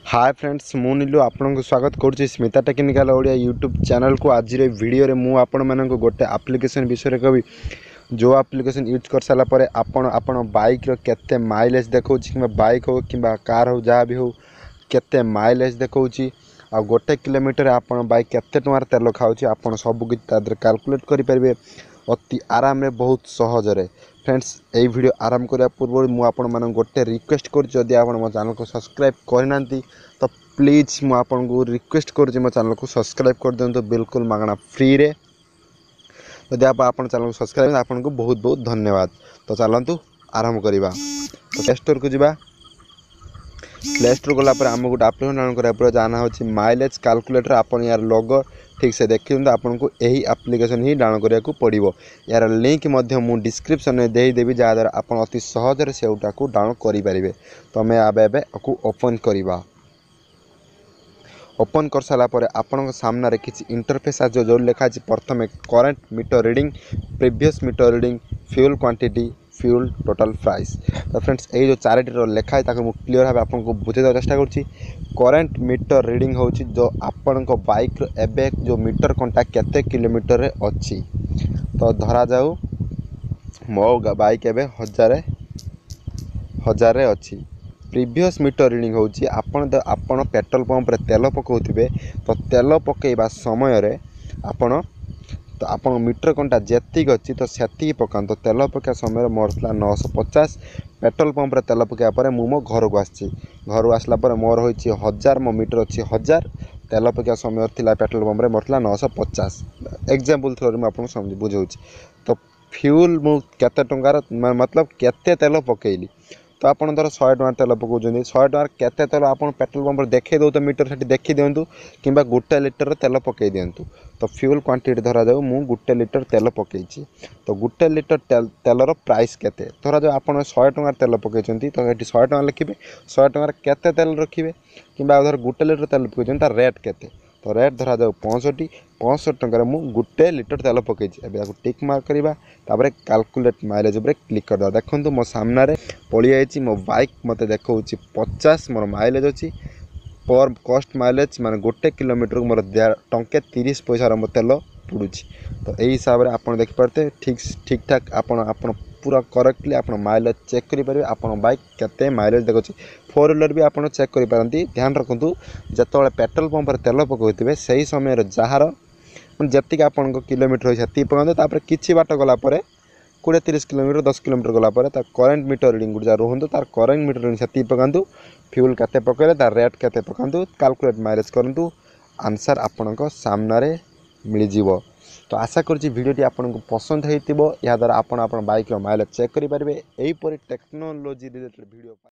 Hi friends मु नीलू आपको स्वागत करुच्ची Smita technical Odia YouTube channel को। आज वीडियो रे मु आपण मानक गोटे एप्लिकेशन विषय कहबी जो एप्लिकेशन यूज कर सारा पर आपण बाइक रो केते माइलेज देखौछि कि बाइक हो कि कार हो जहाँ भी हो केते माइलेज देखौछि आ गोटे किलोमीटर आपण बाइक केते टंकार तेल खाऊछि आपण सब किछ तादर कैलकुलेट करि परिबे अति आराम रे बहुत सहज रे। फ्रेंड्स यही वीडियो आरंभ करने पूर्व मुझे गोटे रिक्वेस्ट करुँच मो चैनल को सब्सक्राइब करना तो प्लीज मुझे रिक्वेस्ट करुँच मो चैनल को सब्सक्राइब कर दिंतु बिल्कुल मागना फ्री रे। जदि आप चैनल को सब्सक्राइब आपको बहुत बहुत धन्यवाद। तो चलतु आरंभ करवा। तो प्ले स्टोर को जावा। प्ले स्टोर गलापर आम गोटे आप्लिकेसन डाउनलोड करा पड़े जहाँ होची माइलेज कैलकुलेटर। आपन यार लोगो ठीक से देखिए आपको यही एप्लिकेशन ही डाउनलोड करा को पड़ो। यार लिंक मु डिस्क्रिप्शन में देदेवि जहाँद्वारा आप अति सहज से डाउनलोड करेंगे। तो आम एवं आपको ओपन करवा। ओपन कर सारापर आपण सामने किसी इंटरफेस आज जो लिखा प्रथम current meter reading, previous meter reading, fuel quantity, fuel total price. तो फ्रेंड्स ये जो चारिटी लिखा है मुझे क्लीयर भाव आपको बुझे चेष्टा करुँची। करेंट मीटर रीडिंग होची जो आपण बाइक एबे जो मीटर कंटा केते किलोमीटर रे अच्छी। तो धरा जाऊ मो बाइक एबे हजार अच्छी। प्रीवियस मीटर रीडिंग होची आपण पेट्रोल पंप रे तेल पकाउथिबे तो तेल पकेइबा समय रे आपण मीटर कंटा जेतिक अच्छी तो सेतिक पकान। तो तेल पकाइबा समय मोर था 950। पेट्रोल पंप रे तेल पकाइबा पर मु मो घर को आसी। घर आसला पर मोर होइछि 1000। मो मीटर अच्छी 1000। तेल पकाइबा समय थिला पेट्रोल पंप रे मोर था 950। एग्जांपल थ्रू मु आपन समझ बुझाउछि। तो फ्यूल मु केते टंकार मतलब केते तेल पकेइली तो आप धर 100 टଙ୍କା तेल पकाउं 100 टଙ୍କା केते तेल आप पेट्रोल पंप देखी दो तो मीटर से देखी दिंतु कि गोटे लिटर तेल पकई दिंतु। तो फ्यूल क्वांटिटी धरा जाऊ मु गोटे लिटर तेल पकई। तो गोटे लिटर तेलर प्राइस केते धरा जाऊ आप 100 टଙ୍କା तेल पकई तो ये 100 टଙ୍କା लिखे 100 टଙ୍କା केते तेल रखिए कि धर गोटे लिटर तेल पकई तार रेट केते। तो रेट धरा जाऊ 65 टଙ୍କା मु गोटे लिटर तेल पकई। एबे टिक मार्क करवा तापर कैलकुलेट माइलेज उपर क्लिक कर। देखो मो सामने पड़ी जाइए मो बाइक मत देखा 50 मोर माइलेज अच्छी। पर कॉस्ट माइलेज माने गोटे किलोमीटर को मोर टंके 30 पैसा मो तेल पड़ू। तो यही हिसाब से आप देखिपारे ठीक ठाक आप पूरा करेक्टली आप माइलेज चेक करेंगे। आप बाइक केते माइलेज देखो 4 व्हीलर भी आप चेक करेंगे। ध्यान रखु जो पेट्रोल पंप तेल पकाउे से समय जार जी आप किलोमीटर से पकाते किसी बाट गलापर 20-30 किलोमीटर 10 किलोमीटर गलापर करेंट मीटर रीडिंग गुड़ जहाँ रुहतु तार करेंट मीटर रीडिंग से पकातु। फ्यूल केते पकड़े तार रेट केते पकातु कैलकुलेट माइलेज करूँ। आंसर आपण सामने मिल जाव। तो आशा करुँची वीडियोटी आपको पसंद होइतिबो। या द्वारा आपण बाइक माइलेज चेक करेंगे। यहीपरि टेक्नोलोजी रिलेटेड वीडियो